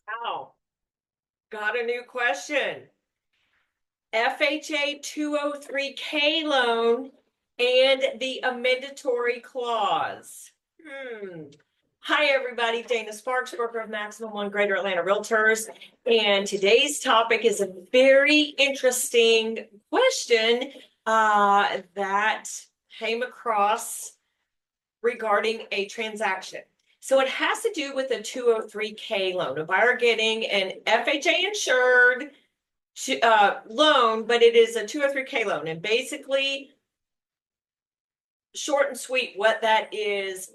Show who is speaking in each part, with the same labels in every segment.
Speaker 1: Wow, got a new question. FHA 203K loan and the Amendatory Clause. Hi, everybody. Dana Sparks, broker of Maximum One Greater Atlanta Realtors. And today's topic is a very interesting question that came across regarding a transaction. So it has to do with a 203K loan, a buyer getting an FHA insured loan, but it is a 203K loan. And basically, short and sweet, what that is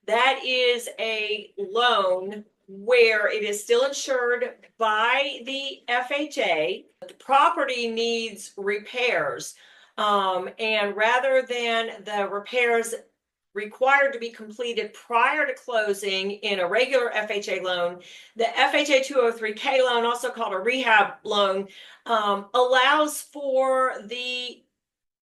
Speaker 1: that is a loan where it is still insured by the FHA. The property needs repairs. And rather than the repairs required to be completed prior to closing in a regular FHA loan, the FHA 203K loan, also called a rehab loan, allows for the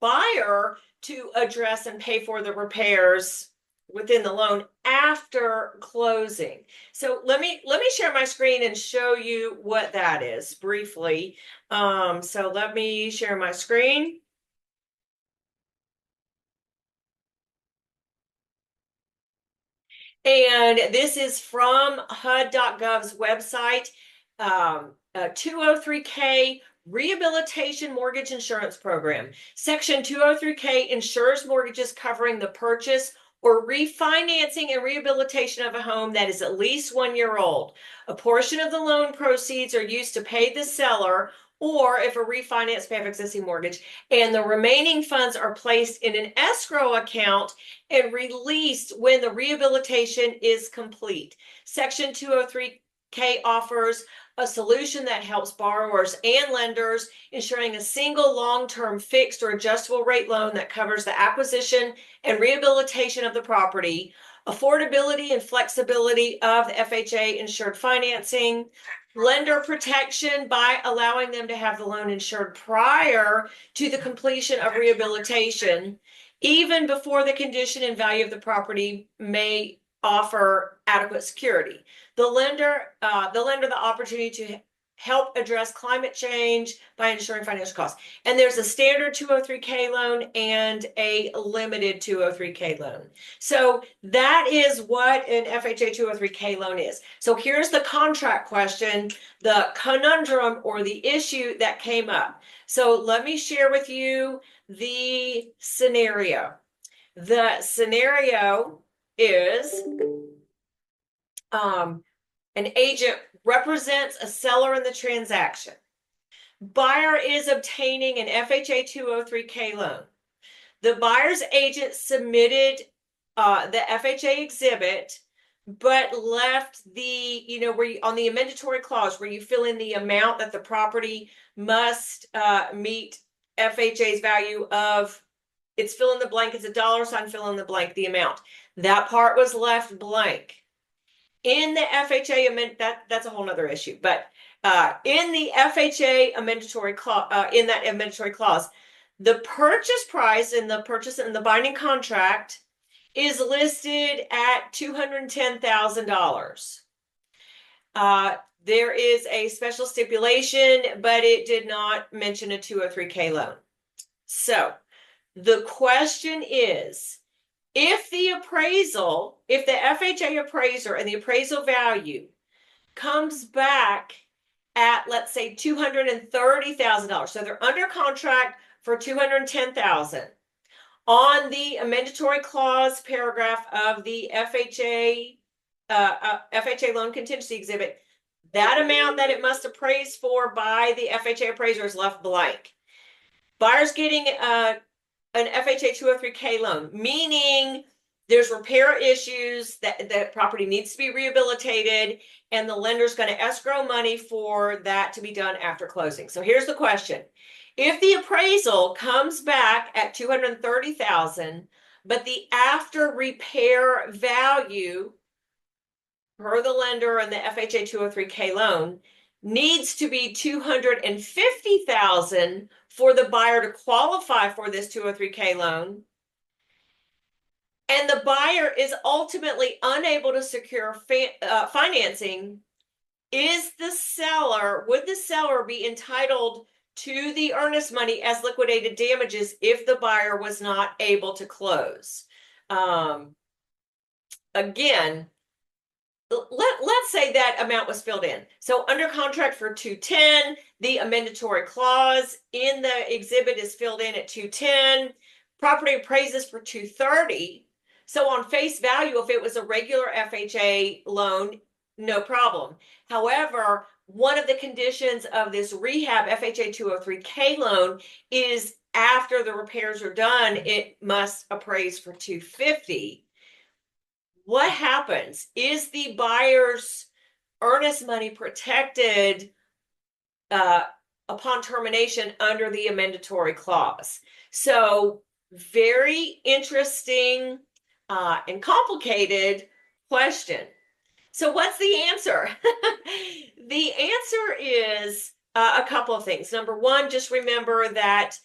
Speaker 1: buyer to address and pay for the repairs within the loan after closing. So let me share my screen and show you what that is briefly. So let me share my screen. And this is from HUD.gov's website, 203K Rehabilitation Mortgage Insurance Program. Section 203K insures mortgages covering the purchase or refinancing and rehabilitation of a home that is at least 1 year old. A portion of the loan proceeds are used to pay the seller, or if a refinance pay of existing mortgage, and the remaining funds are placed in an escrow account and released when the rehabilitation is complete. Section 203K offers a solution that helps borrowers and lenders, ensuring a single long-term fixed or adjustable rate loan that covers the acquisition and rehabilitation of the property, affordability and flexibility of the FHA insured financing, lender protection by allowing them to have the loan insured prior to the completion of rehabilitation, even before the condition and value of the property may offer adequate security. The lender the opportunity to help address climate change by ensuring financial costs. And there's a standard 203K loan and a limited 203K loan. So that is what an FHA 203K loan is. So here's the contract question, the conundrum or the issue that came up. So let me share with you the scenario. The scenario is an agent represents a seller in the transaction. Buyer is obtaining an FHA 203K loan. The buyer's agent submitted the FHA exhibit, but left the, where you, on the amendatory clause, where you fill in the amount that the property must meet FHA's value of, it's fill in the blank, it's a dollar sign, fill in the blank, the amount. That part was left blank. In the FHA amendment, that's a whole nother issue, but in the FHA amendatory clause, in that amendatory clause, the purchase price in the binding contract is listed at $210,000. There is a special stipulation, but it did not mention a 203K loan. So the question is, if the FHA appraiser and the appraisal value comes back at, let's say, $230,000, so they're under contract for $210,000, on the amendatory clause paragraph of the FHA loan contingency exhibit, that amount that it must appraise for by the FHA appraiser is left blank. Buyer's getting an FHA 203K loan, meaning there's repair issues, that property needs to be rehabilitated, and the lender's going to escrow money for that to be done after closing. So here's the question. If the appraisal comes back at $230,000, but the after repair value per the lender and the FHA 203K loan needs to be $250,000 for the buyer to qualify for this 203K loan, and the buyer is ultimately unable to secure financing, would the seller be entitled to the earnest money as liquidated damages if the buyer was not able to close? Again, let's say that amount was filled in. So under contract for 210, the amendatory clause in the exhibit is filled in at 210. Property appraises for 230. So on face value, if it was a regular FHA loan, no problem. However, one of the conditions of this rehab FHA 203K loan is after the repairs are done, it must appraise for 250. What happens? Is the buyer's earnest money protected upon termination under the amendatory clause? So very interesting and complicated question. So what's the answer? The answer is a couple of things. Number one, just remember that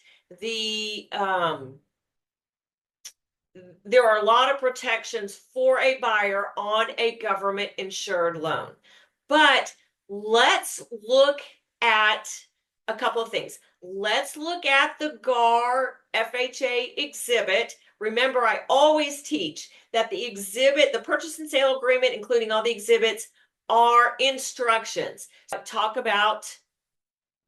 Speaker 1: there are a lot of protections for a buyer on a government insured loan. But let's look at a couple of things. Let's look at the GAR FHA exhibit. Remember, I always teach that the exhibit, the purchase and sale agreement, including all the exhibits, are instructions. Talk about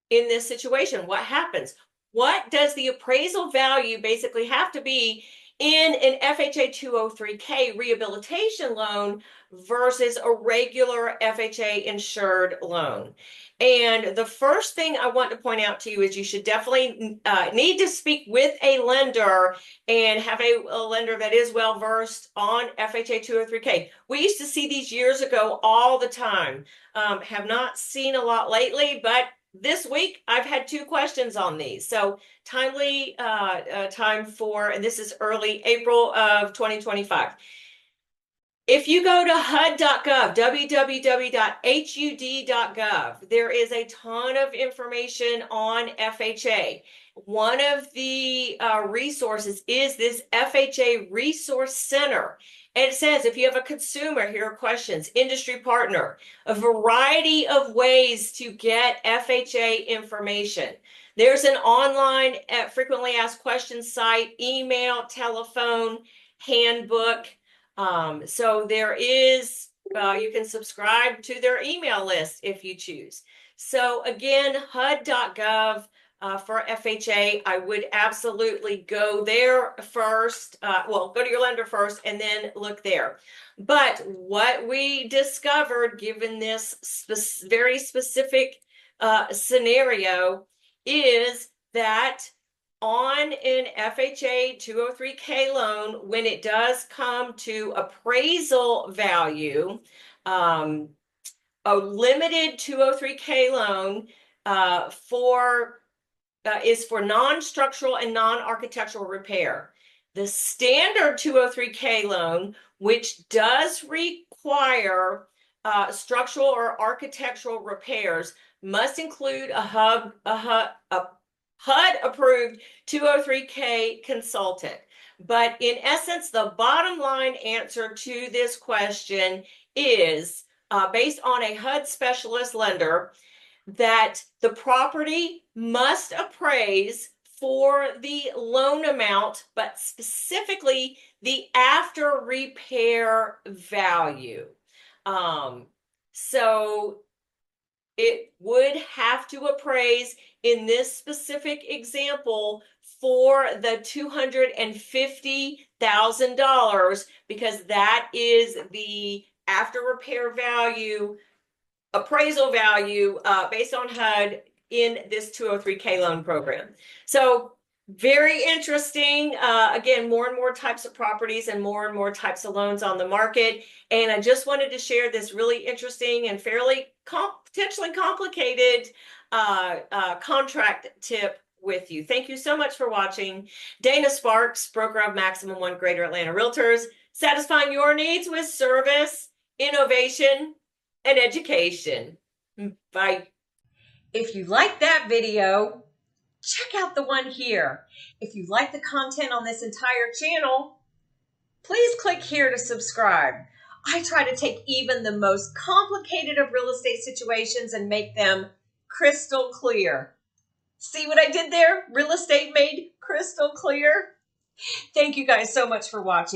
Speaker 1: in this situation, what happens? What does the appraisal value basically have to be in an FHA 203K rehabilitation loan versus a regular FHA insured loan? And the first thing I want to point out to you is you should definitely need to speak with a lender and have a lender that is well versed on FHA 203K. We used to see these years ago all the time. Have not seen a lot lately, but this week I've had 2 questions on these. So timely time for, and this is early April of 2025. If you go to HUD.gov, www.hud.gov, there is a ton of information on FHA. One of the resources is this FHA Resource Center. And it says, if you have a consumer, here are questions, industry partner, a variety of ways to get FHA information. There's an online frequently asked questions site, email, telephone, handbook. So there is, you can subscribe to their email list if you choose. So again, HUD.gov for FHA, I would absolutely go there first. Well, go to your lender first and then look there. But what we discovered, given this very specific scenario, is that on an FHA 203K loan, when it does come to appraisal value, a limited 203K loan is for non-structural and non-architectural repair. The standard 203K loan, which does require structural or architectural repairs, must include a HUD-approved 203K consultant. But in essence, the bottom line answer to this question is, based on a HUD specialist lender, that the property must appraise for the loan amount, but specifically the after repair value. So it would have to appraise in this specific example for the $250,000 because that is the after repair value, appraisal value based on HUD in this 203K loan program. So very interesting. Again, more and more types of properties and more types of loans on the market. And I just wanted to share this really interesting and fairly potentially complicated contract tip with you. Thank you so much for watching. Dana Sparks, broker of Maximum One Greater Atlanta Realtors, satisfying your needs with service, innovation, and education. Bye. If you like that video, check out the one here. If you like the content on this entire channel, please click here to subscribe. I try to take even the most complicated of real estate situations and make them crystal clear. See what I did there? Real estate made crystal clear. Thank you guys so much for watching.